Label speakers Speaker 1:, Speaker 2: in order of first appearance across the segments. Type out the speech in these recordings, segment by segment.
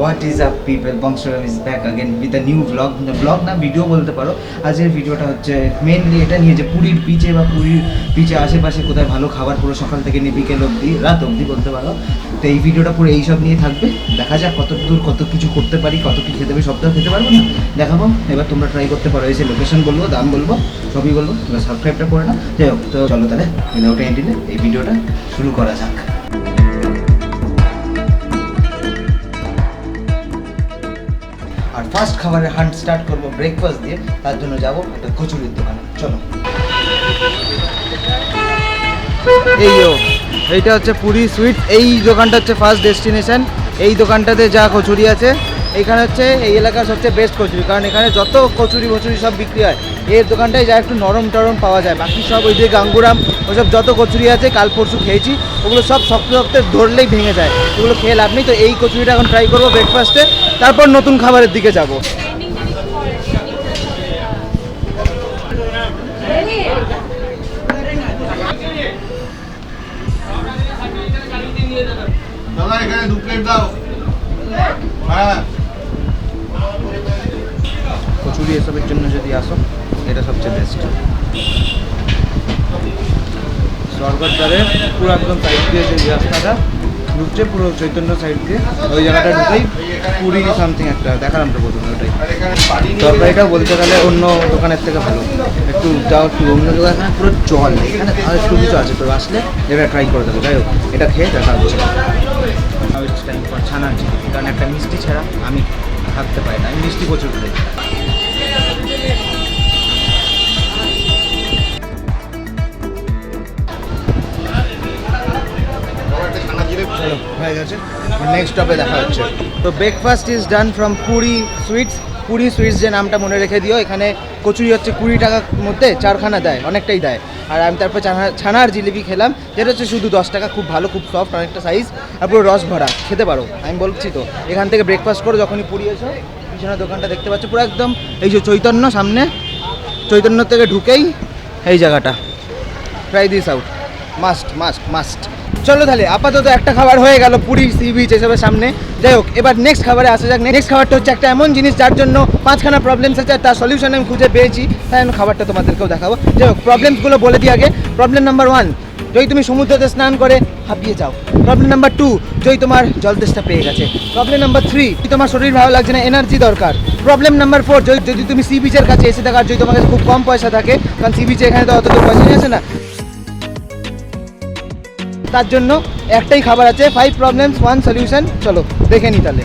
Speaker 1: What is up people, Bongsharam is back again with a new blog. Blog না, video বলতে পারো। আজকের ভিডিওটা হচ্ছে মেনলি এটা নিয়ে যে পুরীর বিচে বা পুরীর বিচে আশেপাশে কোথায় ভালো খাবার, পুরো সকাল থেকে নিয়ে বিকেল অবধি, রাত অবধি বলতে পারো। তো এই ভিডিওটা পুরো এইসব নিয়ে থাকবে। দেখা যাক কত দূর কত কিছু করতে পারি, কত কী খেতে পারি, সব তো খেতে পারবো না, দেখাবো। এবার তোমরা ট্রাই করতে পারো, এসে লোকেশন বলবো, দাম বলবো, সবই বলবো। এবার সাবস্ক্রাইবটা করে না, যাই হোক। তো চলো তাহলে ভিডিওটা এন্ডিলে এই ভিডিওটা শুরু করা যাক। আর ফার্স্ট খাবারের হান্ট স্টার্ট করবো ব্রেকফাস্ট দিয়ে। তার জন্য যাবো একটা কচুরির দোকানে, চলো। এইটা হচ্ছে পুরী সুইট। এই দোকানটা হচ্ছে ফার্স্ট ডেস্টিনেশন। এই দোকানটাতে যা কচুরি আছে, এইখানে হচ্ছে এই এলাকার সবচেয়ে বেস্ট কচুরি, কারণ এখানে যত কচুরি বচুরি সব বিক্রি হয় এর দোকানটায় যা একটু নরম টরম পাওয়া যায়। বাকি সব ওই যে গাঙ্গুরাম ওসব যত কচুরি আছে কাল পরশু খেয়েছি, ওগুলো সব শক্ত শক্ত ধরলেই ভেঙে যায়, ওগুলো খেয়ে লাভ নেই। তো এই কচুরিটা এখন ট্রাই করবো ব্রেকফাস্টে, তারপর নতুন খাবারের দিকে যাবো।
Speaker 2: এখানে 2 প্লেট দাও। হ্যাঁ,
Speaker 1: কচুরি এসবের জন্য যদি আসো, এটা সবচেয়ে বেস্ট। স্বর্গদ্বারের পুরো একদম সাইড দিয়ে যে রাস্তাটা ঢুকছে, পুরো চৈতন্য সাইড দিয়ে ওই জায়গাটা ঢুকেই পুরী সামথিং একটা দেখালাম তো প্রথমে, ওটাই। তরকারিটা বলতে গেলে অন্য দোকানের থেকে ভালো। একটু যাও, একটু অন্য দোকান, এখানে পুরো জল, এখানে আর একটু কিছু আছে, তো আসলে এটা ট্রাই করে দেবো। যাই হোক, এটা খেয়ে দেখা হচ্ছে। টাইম পর ছানার ঝিলি, কারণ একটা মিষ্টি ছাড়া আমি থাকতে পারি না, আমি মিষ্টি প্রচুর খাই। হয়ে গেছে, নেক্সট স্টপে দেখা হচ্ছে। তো breakfast is done from Puri sweets. Puri sweets যে নামটা মনে রেখে দিও। এখানে কচুরি হচ্ছে 20 টাকার মধ্যে 4খানা দেয়, অনেকটাই দেয়। আর আমি তারপর ছানার জিলিপি খেলাম, যেটা হচ্ছে শুধু 10 টাকা, খুব ভালো, খুব সফট, অনেকটা সাইজ, আর পুরো রস ভরা, খেতে পারো। আমি বলছি তো, এখান থেকে ব্রেকফাস্ট করো যখনই পুরী এসো। পিছনে দোকানটা দেখতে পাচ্ছ, পুরো একদম এই যে চৈতন্য, সামনে চৈতন্য থেকে ঢুকেই এই জায়গাটা। Try this out, must must must. চলো তাহলে, আপাতত একটা খাবার হয়ে গেল পুরী সি বিচ এসবের সামনে। যাই হোক, এবার নেক্সট খাবারে আসা যাক। নেক্সট খাবারটা হচ্ছে একটা এমন জিনিস যার জন্য 5খানা প্রবলেমস আছে, আর তার সলিউশন আমি খুঁজে পেয়েছি, তাই আমি খাবারটা তোমাদেরকেও দেখাবো। যাই হোক, প্রবলেমসগুলো বলে দিই আগে। প্রবলেম নাম্বার 1, যদি তুমি সমুদ্রতে স্নান করে হাঁপিয়ে যাও। প্রবলেম নাম্বার 2, যদি তোমার জল তেষ্টা পেয়ে গেছে। প্রবলেম নাম্বার 3, তোমার শরীর ভালো লাগছে না, এনার্জি দরকার। প্রবলেম নাম্বার 4, যদি তুমি সি বিচের কাছে এসে থাকার, যদি তোমার কাছে খুব কম পয়সা থাকে, কারণ সি বিচে এখানে তো অত পয়সা নিয়ে আসে না, তার জন্য একটাই খাবার আছে। 5 প্রবলেমস 1 সলিউশন। চলো দেখে নি তাহলে।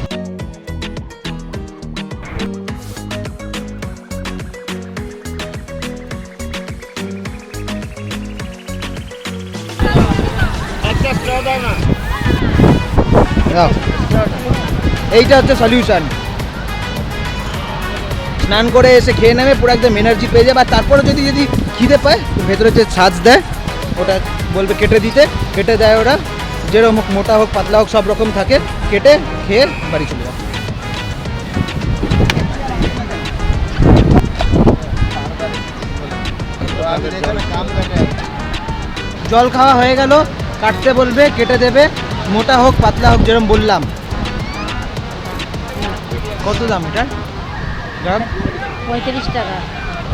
Speaker 1: এইটা হচ্ছে সলিউশন। স্নান করে এসে খেয়ে নেবে, পুরো একদম এনার্জি পেয়ে যাবে। আর তারপরে যদি খিদে পায়, ভেতরে যে ছাঁচ দেয় ওটা বলবে কেটে দিতে, কেটে দেয় ওরা, যেরকম মোটা হোক পাতলা হোক সব রকম থাকে, কেটে খেয়ে বাড়ি চলে যাও। জল খাওয়া হয়ে গেল, কাটতে বলবে, কেটে দেবে, মোটা হোক পাতলা হোক যেরকম বললাম। কত দাম এটার? গ্রাম
Speaker 3: 35 টাকা।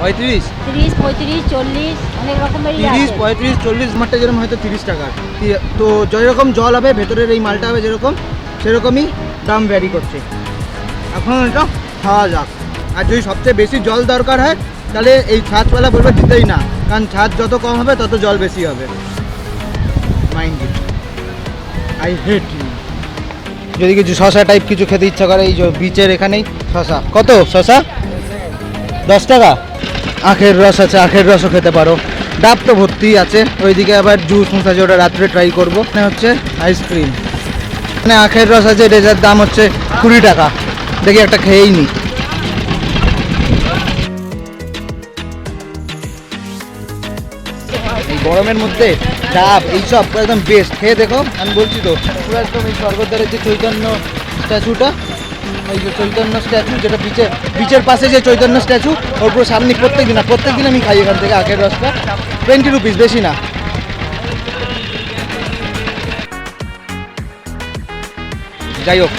Speaker 1: 35,
Speaker 3: 30, 35, 40 অনেক রকমের
Speaker 1: 30, 35, 40 মাঠটা যেরকম হয়তো 30 টাকা। তো যেরকম জল হবে ভেতরের এই মালটা হবে যেরকম, সেরকমই দাম ভ্যারি করছে। এখন এটা খাওয়া যাক। আর যদি সবচেয়ে বেশি জল দরকার হয়, তাহলে এই ছাদওয়ালা বলবে দিতেই না, কারণ ছাদ যত কম হবে তত জল বেশি হবে। Mind it, I hate you. যদি কিছু শশা টাইপ কিছু খেতে ইচ্ছা করে, এই যে বিচের এখানেই শশা। কত শশা? 10 টাকা। আখের রস আছে, আখের রসও খেতে পারো। ডাব তো ভর্তি আছে। ওইদিকে আবার জুস মুস আছে, ওটা রাত্রে ট্রাই করবো। এখানে হচ্ছে আইসক্রিম, মানে আখের রস আছে, এটার দাম হচ্ছে 20 টাকা। দেখি একটা খেয়েই নি। এই গরমের মধ্যে ডাব এইসব একদম বেস্ট, খেয়ে দেখো। আমি বলছি তো, পুরো একদম এই স্বর্গদ্বারের যে চৈতন্য স্ট্যাচুটা, ওই যে চৈতন্য স্ট্যাচু, যেটা বিচের পাশে যে চৈতন্য স্ট্যাচু, ওর পুরো সামনে প্রত্যেক দিন আমি খাই এখান থেকে আখের রসটা। 20 রুপিস, বেশি না। যাই হোক,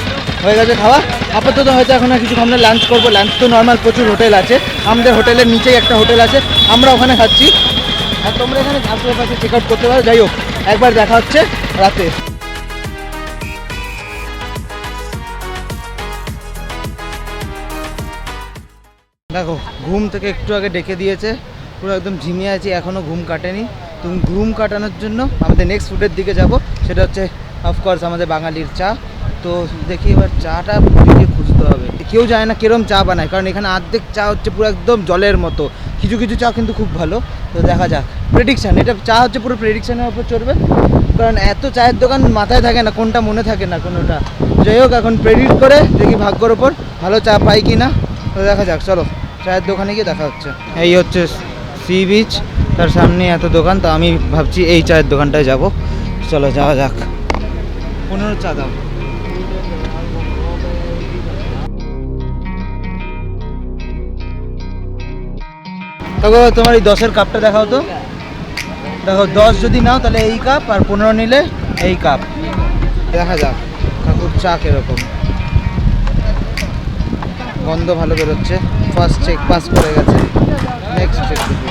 Speaker 1: হয়ে গেছে খাওয়া। আপাতত হয়তো এখন আর কিছু আমরা লাঞ্চ করবো। লাঞ্চ তো নর্মাল প্রচুর হোটেল আছে, আমাদের হোটেলের নিচেই একটা হোটেল আছে, আমরা ওখানে খাচ্ছি। আর তোমরা এখানে আশেপাশে চেক আউট করতে পারো। যাই হোক, একবার দেখা হচ্ছে রাতে। দেখো ঘুম থেকে একটু আগে ডেকে দিয়েছে, পুরো একদম ঝিমিয়ে আছি, এখনও ঘুম কাটেনি। তুমি ঘুম কাটানোর জন্য আমাদের নেক্সট ফুডের দিকে যাব, সেটা হচ্ছে অফকোর্স আমাদের বাঙালির চা। তো দেখি এবার চাটা পুরীকে খুঁজতে হবে। কেউ জানে না কিরম চা বানায়, কারণ এখানে অর্ধেক চা হচ্ছে পুরো একদম জলের মতো, কিছু কিছু চা কিন্তু খুব ভালো। তো দেখা যাক, প্রেডিকশান, এটা চা হচ্ছে পুরো প্রেডিকশানের উপর চড়বে, কারণ এত চায়ের দোকান মাথায় থাকে না, কোনটা মনে থাকে না কোনোটা। যাই হোক, এখন প্রেডিক্ট করে দেখি ভাগ্যর ওপর ভালো চা পাই কি না। তো দেখা যাক, চলো চায়ের দোকানে গিয়ে দেখা হচ্ছে। এই হচ্ছে সি বিচ, তার সামনে এত দোকান, তো আমি ভাবছি এই চায়ের দোকানটায় যাব। চলো যাওয়া যাক। 15 চা দাও। দেখো তোমার এই 10-এর কাপটা দেখাও তো। দেখো 10 যদি নাও তাহলে এই কাপ, আর 15 নিলে এই কাপ। দেখা যাক কাকুর চা কীরকম। গন্ধ ভালো বেরোচ্ছে, ফার্স্ট চেক পাস করে গেছে। নেক্সট চেক দেখি।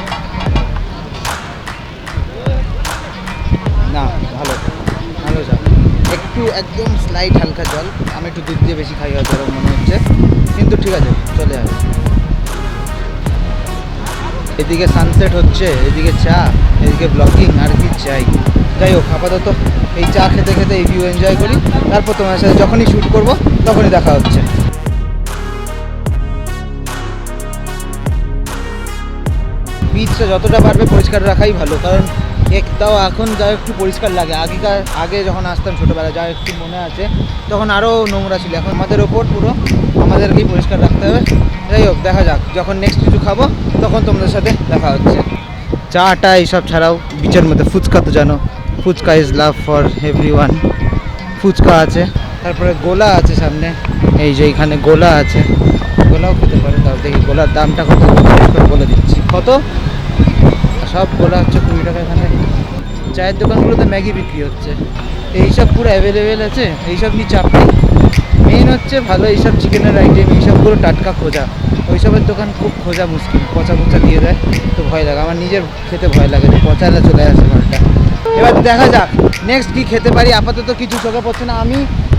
Speaker 1: না, ভালো ভালো চা, একটু একদম স্লাইট হালকা জল। আমি একটু দুধ দিয়ে বেশি খাই হয়তো এরকম মনে হচ্ছে, কিন্তু ঠিক আছে, চলে যাবে। এদিকে সানসেট হচ্ছে, এদিকে চা, এদিকে ব্লগিং, আর কি চাই। যাই হোক, আপাতত এই চা খেতে খেতে এই ভিউ এনজয় করি, তারপর তোমার সাথে যখনই শ্যুট করব তখনই দেখা হচ্ছে। বিচটা যতটা পারবে পরিষ্কার রাখাই ভালো, কারণ তাও এখন যা একটু পরিষ্কার লাগে। আগে যখন আসতাম ছোটোবেলায়, যা একটু মনে আছে, তখন আরও নোংরা ছিল। এখন আমাদের ওপর পুরো আমাদেরকেই পরিষ্কার রাখতে হবে। যাই হোক, দেখা যাক, যখন নেক্সট কিছু খাবো তখন তোমাদের সাথে দেখা হচ্ছে। চাটা এইসব ছাড়াও বিচের মধ্যে ফুচকা তো জানো, phuchka is love for everyone. Phuchka আছে, তারপরে গোলা আছে সামনে, এই যে এইখানে গোলা আছে, গোলাও খেতে পারে। তাও দেখি গোলার দামটা কত বলে দিচ্ছি। কত? সব গোলা হচ্ছে 20 টাকা। এখানে চায়ের দোকানগুলোতে ম্যাগি বিক্রি হচ্ছে, এইসব পুরো অ্যাভেলেবেল আছে। এইসব নিয়ে চাপ নেই, মেইন হচ্ছে ভালো এইসব চিকেনের আইটেম, এইসবগুলো টাটকা খোঁজা। ওইসবের দোকান খুব খোঁজা মুশকিল, পচা পচা দিয়ে দেয়, তো ভয় লাগে। আমার নিজের খেতে ভয় লাগে যে পচালে চলে আসে ঘরটা। এবার দেখা যাক নেক্সট কী খেতে পারি। আপাতত কিছু চোখে পড়ছে না। আমি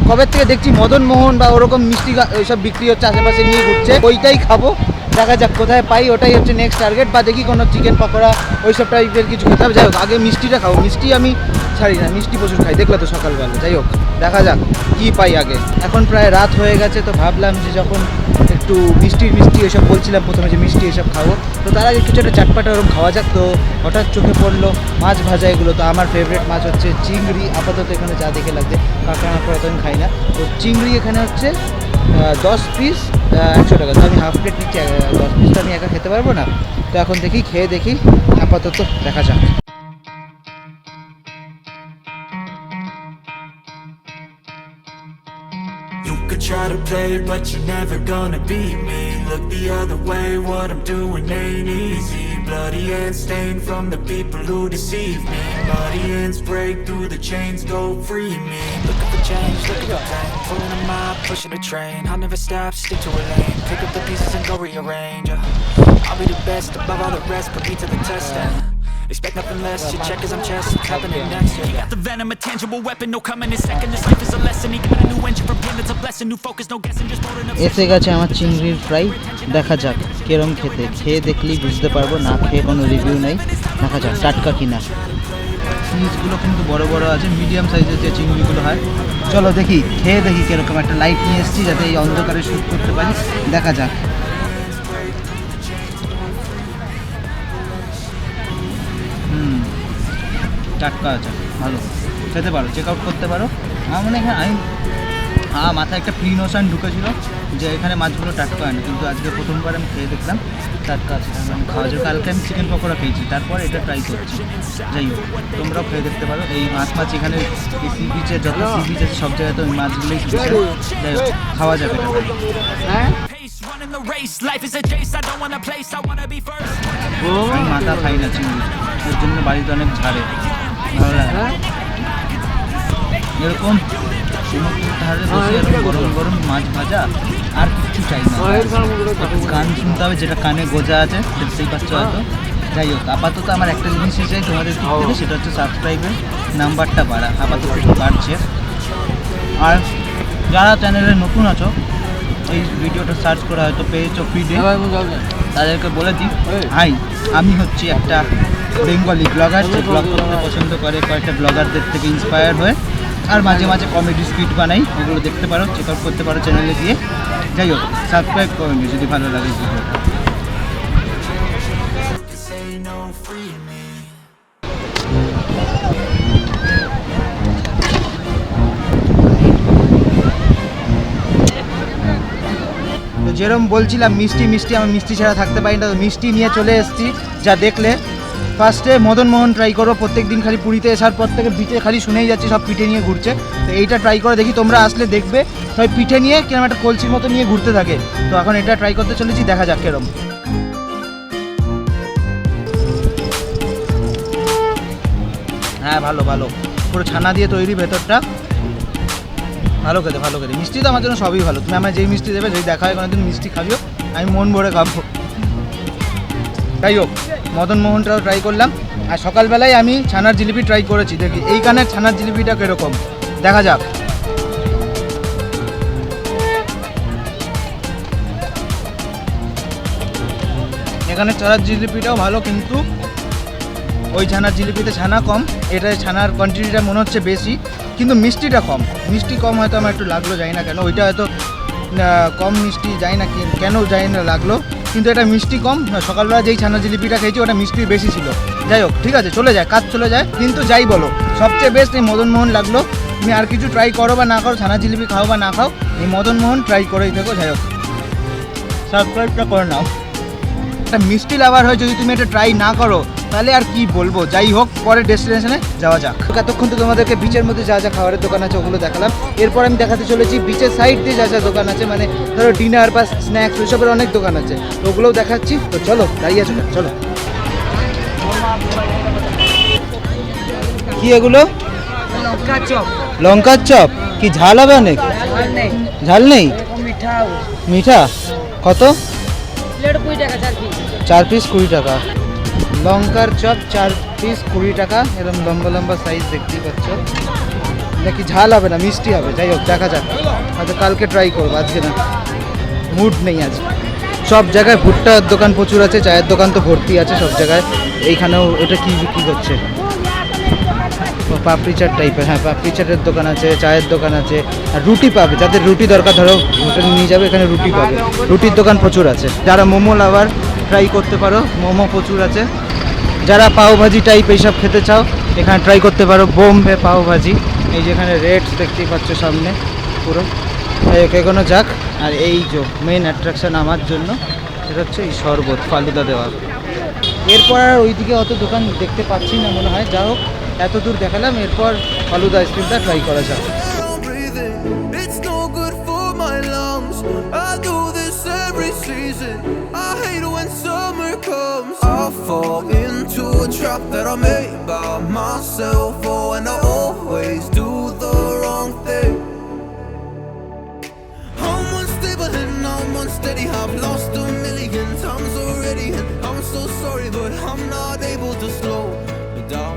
Speaker 1: কবে থেকে দেখছি মদন মোহন বা ওরকম মিষ্টি ওইসব বিক্রি হচ্ছে আশেপাশে, নিয়ে ঘুরছে, ওইটাই খাবো। দেখা যাক কোথায় পাই, ওটাই হচ্ছে নেক্সট টার্গেট। বা দেখি কোনো চিকেন পকোড়া ওইসব টাইপের কিছু খেতে হবে। যাই হোক, আগে মিষ্টিটা খাবো, মিষ্টি আমি ছাড়ি না, মিষ্টি প্রচুর খাই, দেখলে তো সকালবেলা। যাই হোক, দেখা যাক কী পাই আগে। এখন প্রায় রাত হয়ে গেছে, তো ভাবলাম যে যখন একটু মিষ্টি এসব বলছিলাম প্রথমে যে মিষ্টি এসব খাবো, তো তার আগে কিছু একটা চাটপাটা ওরকম খাওয়া যাক। তো হঠাৎ চোখে পড়লো মাছ ভাজা এগুলো। তো আমার ফেভারিট মাছ হচ্ছে চিংড়ি। আপাতত এখানে যা দেখে লাগছে, কাঁকড়া মাকড়া তো আমি খাই না। তো চিংড়ি এখানে হচ্ছে 10 পিস 100 টাকা। তো আমি হাফ প্লেট নিচ্ছি, 10 পিস তো আমি একা খেতে পারবো না। তো এখন দেখি, খেয়ে দেখি, আপাতত দেখা যাক।
Speaker 4: Try to play, but you're never gonna beat me. Look the other way, what I'm doing ain't easy. Bloody hands stained from the people who deceive me. Bloody hands break through the chains, go free me. Looking for change, looking for pain. Pulling a mob, pushing a train. I'll never stop, stick to a lane. Pick up the pieces and go rearrange. I'll be the best above all the rest, put me to the test. Expect nothing less, your check is on chest, what's happening next? You got the venom, a tangible weapon, no coming in second. This life is a lesson, he got a new engine from him, it's a blessing. New focus, no guessing, just more than a
Speaker 1: এসে গেছে আমার চিংড়ির fry. দেখা যাক কিরম খেতে, খেয়ে দেখলেই বুঝতে পারবো, না খেয়ে কোনো রিভিউ নেই। দেখা যাক টাটকা কিনা। পিসগুলো কিন্তু বড় বড় আছে, মিডিয়াম সাইজের যে চিংড়িগুলো হয়। চলো দেখি, খেয়ে দেখি কিরকম। একটা লাইট নিয়ে এসেছি যাতে এই অন্ধকারে শ্যুট করতে পারি। দেখা যাক। টাটকা আছে, ভালো, খেতে পারো, চেক আউট করতে পারো। আমার মনে হয় আমি মাথায় একটা প্রি নোশন ঢুকেছিল যে এখানে মাছগুলো টাটকা হয় না, কিন্তু আজকে প্রথমবার আমি খেয়ে দেখলাম টাটকা আছে। আমি খাওয়া যায়, কালকে আমি চিকেন পকোড়া খেয়েছি, তারপর এটা ট্রাই করছি। যাই হোক, তোমরাও খেয়ে দেখতে পারো। এই মাছ এখানে এই সি বিচে যত সি বিচ আছে সব জায়গায় তো ওই মাছগুলোই স্পেশাল। যাই হোক, খাওয়া যাবে এটা। আমি মাথা খাই না চিংড়ি, এর জন্য বাড়িতে অনেক ঝাড়ে, ভালো লাগে। এরকম সমুদ্রের ধারে বসে এরকম গরম গরম মাছ ভাজা আর কিচ্ছু চাই না। গান শুনতে হবে, যেটা কানে গোজা আছে দেখতেই পাচ্ছ হয়তো। যাই হোক, আপাতত আমার একটা জিনিসই চাই তোমাদের দিক থেকে, সেটা হচ্ছে সাবস্ক্রাইবের নাম্বারটা বাড়া। আপাতত একটু বাড়ছে। আর যারা চ্যানেলে নতুন আছো, এই ভিডিওটা সার্চ করে হয়তো পেয়েছো ফিডে, তাদেরকে বলে দিই, হাই আমি হচ্ছি একটা বেঙ্গলি ব্লগার, যে ব্লগ করতে পছন্দ করে, কয়েকটা ব্লগারদের থেকে ইন্সপায়ার হয়ে, আর মাঝে মাঝে কমেডি স্কিট বানাই, ওগুলো দেখতে পারো, চেক আউট করতে পারো চ্যানেলে গিয়ে। যাই হোক, সাবস্ক্রাইব করে নিও যদি ভালো লাগে ভিডিওটা।
Speaker 4: Say no, free me.
Speaker 1: তো যেরকম বলছিলাম মিষ্টি মিষ্টি, আমি মিষ্টি ছাড়া থাকতে পারি না, তো মিষ্টি নিয়ে চলে এসেছি। যা দেখলে ফার্স্টে মদনমোহন ট্রাই করো। প্রত্যেক দিন খালি পুরীতে আসার পর থেকে বিচে খালি শুনেই যাচ্ছি সব পিঠে নিয়ে ঘুরছে, তো এইটা ট্রাই করে দেখি। তোমরা আসলে দেখবে সবাই পিঠে নিয়ে কিরকম একটা কলসির মতো নিয়ে ঘুরতে থাকে। তো এখন এটা ট্রাই করতে চলেছি, দেখা যাক কিরম। হ্যাঁ ভালো ভালো, পুরো ছানা দিয়ে তৈরি ভেতরটা, ভালো খেতে ভালো খেতে। মিষ্টি তো আমার জন্য সবই ভালো, তুমি আমার যেই মিষ্টি দেবে, যদি দেখা হয় কোনোদিন মিষ্টি খাবিও, আমি মন ভরে খাবো। যাই হোক, মদনমোহনটাও ট্রাই করলাম। আর সকালবেলায় আমি ছানার জিলিপি ট্রাই করেছি, দেখি এইখানের ছানার জিলিপিটা কীরকম, দেখা যাক। এখানে ছানার জিলিপিটাও ভালো, কিন্তু ওই ছানার জিলিপিতে ছানা কম, এটায় ছানার কোয়ান্টিটিটা মনে হচ্ছে বেশি, কিন্তু মিষ্টিটা কম। মিষ্টি কম হয়তো আমার একটু লাগলো, জানি না কেন। ওইটা হয়তো কম মিষ্টি, জানি না কেন জানি না লাগলো, কিন্তু এটা মিষ্টি কম। সকালবেলা যেই ছানা জিলিপিটা খেয়েছি ওটা মিষ্টি বেশি ছিল। যাই হোক, ঠিক আছে, চলে যায়, কাজ চলে যায়। কিন্তু যাই বলো, সবচেয়ে বেস্ট এই মদনমোহন লাগলো। তুমি আর কিছু ট্রাই করো বা না করো, ছানা জিলিপি খাও বা না খাও, এই মদনমোহন ট্রাই করেই থাকো। যাই হোক, সাবস্ক্রাইবটা করে নাও। একটা মিষ্টি লাভার হয় যদি তুমি এটা ট্রাই না করো, তাহলে আর কি বলবো। যাই হোক, পরের ডেস্টিনেশনে যাওয়া যাক। এতক্ষণ তো তোমাদেরকে বিচের মধ্যে যা যা খাবারের দোকান আছে ওগুলো দেখালাম। এরপর আমি দেখাতে চলেছি বিচের সাইড দিয়ে যা যা দোকান আছে, মানে ধরো ডিনার বা স্ন্যাক্স, ওইসবের অনেক দোকান আছে, ওগুলোও দেখাচ্ছি। তো চলো, দাঁড়িয়ে আছো, চলো। কি এগুলো?
Speaker 3: লঙ্কা চপ।
Speaker 1: লঙ্কার চপ কি ঝাল হবে অনেক? ঝাল নেই, মিঠা। কত?
Speaker 3: প্লেট 20 টাকা 4 পিস।
Speaker 1: 4 পিস 20 টাকা। লঙ্কার চপ 4 পিস 20 টাকা। এরকম লম্বা লম্বা সাইজ দেখতেই পাচ্ছ। নাকি ঝাল হবে না, মিষ্টি হবে। যাই হোক, দেখা যাক, হয়তো কালকে ট্রাই করবো, আজকে না, মুড নেই আজ। সব জায়গায় ভুট্টার দোকান প্রচুর আছে, চায়ের দোকান তো ভর্তি আছে সব জায়গায়। এইখানেও এটা কি বিক্রি করছে? পাপড়ি চাট টাইপের, হ্যাঁ পাপড়ি চাটের দোকান আছে, চায়ের দোকান আছে। আর রুটি পাবে, যাদের রুটি দরকার, ধরো হোটেলে নিয়ে যাবে, এখানে রুটি পাবে। রুটির দোকান প্রচুর আছে। যারা মোমো লাভার ট্রাই করতে পারো, মোমো প্রচুর আছে। যারা পাওভাজি টাইপ এইসব খেতে চাও, এখানে ট্রাই করতে পারো বোম্বে পাওভাজি। এই যেখানে রেট দেখতেই পাচ্ছ সামনে পুরো। এগোনো যাক। আর এই যে মেইন অ্যাট্রাকশন আমার জন্য, সেটা হচ্ছে এই শরবত ফালুদা দেওয়া। এরপর আর ওইদিকে অত দোকান দেখতে পাচ্ছি না মনে হয়। যা হোক, এত দূর দেখালাম, এরপর ফালুদা আইসক্রিমটা ট্রাই করা যাক।
Speaker 5: It's no good for my lungs. I do this every season. I hate when summer comes. I fall into a trap that I made by myself. Oh, and I always do the wrong thing. I'm unstable and I'm unsteady. I've lost a million times already, and I'm so sorry, but I'm not able to slow down.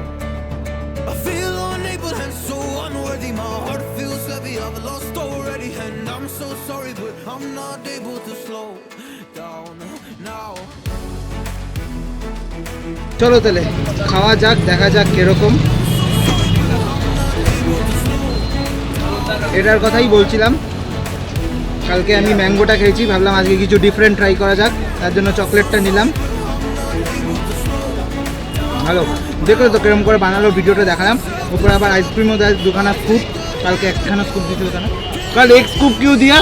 Speaker 5: I feel unable and so unworthy. My heart feels heavy. I've lost already, and I'm so sorry, but I'm not able to slow down now.
Speaker 1: চলো তাহলে খাওয়া যাক, দেখা যাক কিরকম। এটার কথাই বলছিলাম, কালকে আমি ম্যাঙ্গোটা খেয়েছি, ভাবলাম আজকে কিছু ডিফারেন্ট ট্রাই করা যাক, তার জন্য চকলেটটা নিলাম। ভালো, দেখো তো কিরকম করে বানালো, ভিডিওটা দেখালাম। উপরে আবার आइसक्रीमও দেয়, দুখানা স্কুপ। কালকে একখানা स्कूप दी थी, कल एक स्कूप क्यों दिया?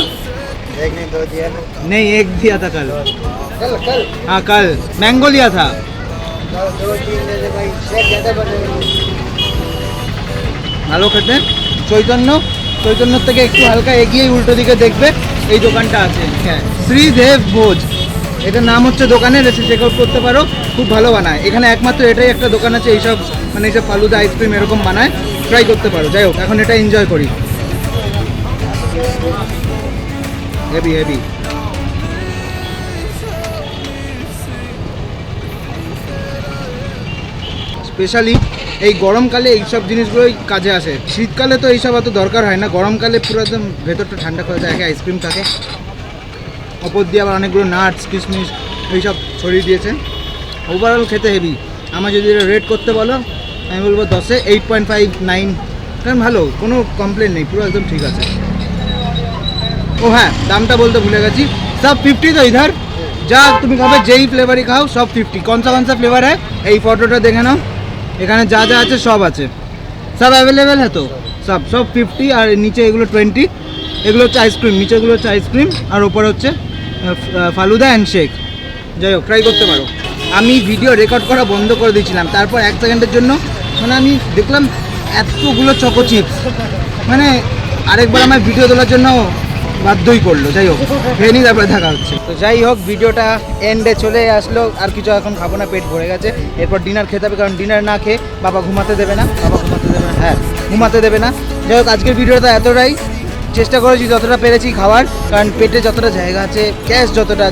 Speaker 2: एक नहीं दो दिया
Speaker 1: नहीं, एक दिया था कल। हाँ कल मैंगो लिया था। ভালো খেতে। চৈতন্য থেকে একটু হালকা এগিয়ে উল্টো দিকে দেখবে এই দোকানটা আছে, হ্যাঁ, শ্রীদেব ভোজ এটার নাম হচ্ছে। দোকানের এসে চেক আউট করতে পারো, খুব ভালো বানায়। এখানে একমাত্র এটাই একটা দোকান আছে এইসব, মানে এইসব ফালুদা আইসক্রিম এরকম বানায়, ট্রাই করতে পারো। যাই হোক, এখন এটা এনজয় করি। Heavy heavy. স্পেশালি এই গরমকালে এইসব জিনিসগুলোই কাজে আসে। শীতকালে তো এইসব অত দরকার হয় না, গরমকালে পুরো একদম ভেতরটা ঠান্ডা করে দেয়। আইসক্রিম থাকে, ওপর দিয়ে আবার অনেকগুলো নাটস কিশমিশ এইসব ছড়িয়ে দিয়েছে। ওভারঅল খেতে হেভি। আমার যদি এটা রেট করতে বলো আমি বলবো 10-এ 8.5 9, কারণ ভালো, কোনো কমপ্লেন নেই, পুরো একদম ঠিক আছে। ও হ্যাঁ, দামটা বলতে ভুলে গেছি, সব 50 তো ইধার। যা তুমি খাবে যেই ফ্লেভারই খাও সব 50। কনসা ফ্লেভার হ্যাঁ, এই ফটোটা দেখে নাও, এখানে যা যা আছে সব আছে, সব অ্যাভেলেবেল হ্যাঁ। তো সব 50 আর নিচে এগুলো 20। এগুলো হচ্ছে আইসক্রিম, নিচেগুলো হচ্ছে আইসক্রিম আর ওপরে হচ্ছে ফালুদা অ্যান্ড শেক। যাই হোক, ট্রাই করতে পারো। আমি ভিডিও রেকর্ড করা বন্ধ করে দিয়েছিলাম, তারপর 1 সেকেন্ডের জন্য মানে আমি দেখলাম এতগুলো চকো চিপস, মানে আরেকবার আমার ভিডিও তোলার জন্য বাধ্যই করলো। যাই হোক, খেয়ে নিই, তারপরে দেখা হচ্ছে। তো যাই হোক, ভিডিওটা এন্ডে চলে আসলো। আর কিছু এখন খাবো না, পেট ভরে গেছে। এরপর ডিনার খেতে হবে, কারণ ডিনার না খেয়ে বাবা ঘুমাতে দেবে না। হ্যাঁ, ঘুমাতে দেবে না। যাই হোক, আজকের ভিডিওটা এতটাই। চেষ্টা করেছি যতটা পেরেছি খাওয়ার, কারণ পেটে যতটা জায়গা আছে, ক্যাশ যতটা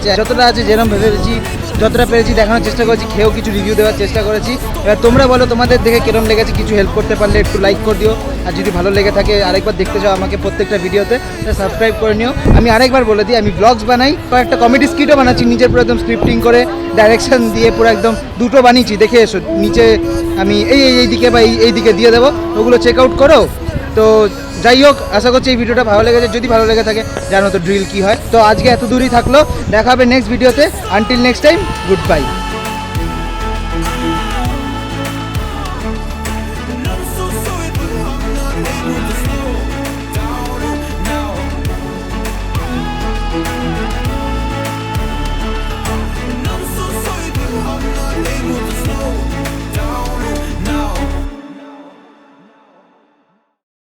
Speaker 1: আছে যেরকম ভেবেছি যতটা পেরেছি দেখানোর চেষ্টা করেছি। খেয়েও কিছু রিভিউ দেওয়ার চেষ্টা করেছি। এবার তোমরা বলো তোমাদের দেখে কিরম লেগেছে। কিছু হেল্প করতে পারলে একটু লাইক করে দিও, আর যদি ভালো লেগে থাকে আরেকবার দেখতে চাও আমাকে প্রত্যেকটা ভিডিওতে, সাবস্ক্রাইব করে নিও। আমি আরেকবার বলে দিই, আমি ব্লগস বানাই, একটা কমেডি স্ক্রিপ্টও বানাচ্ছি নিজের পুরো একদম স্ক্রিপ্টিং করে, ডাইরেকশন দিয়ে পুরো একদম দুটো বানিয়েছি। দেখে এসো, নিচে আমি এই দিকে বা এই দিকে দিয়ে দেবো, ওগুলো চেক আউট করো। তো যাই হোক, আশা করছি এই ভিডিওটা ভালো লেগেছে। যদি ভালো লেগে থাকে জানো তো ড্রিল কী হয়। তো আজকে এত দূরই থাকলো, দেখা হবে নেক্সট ভিডিওতে। Until next time, good bye.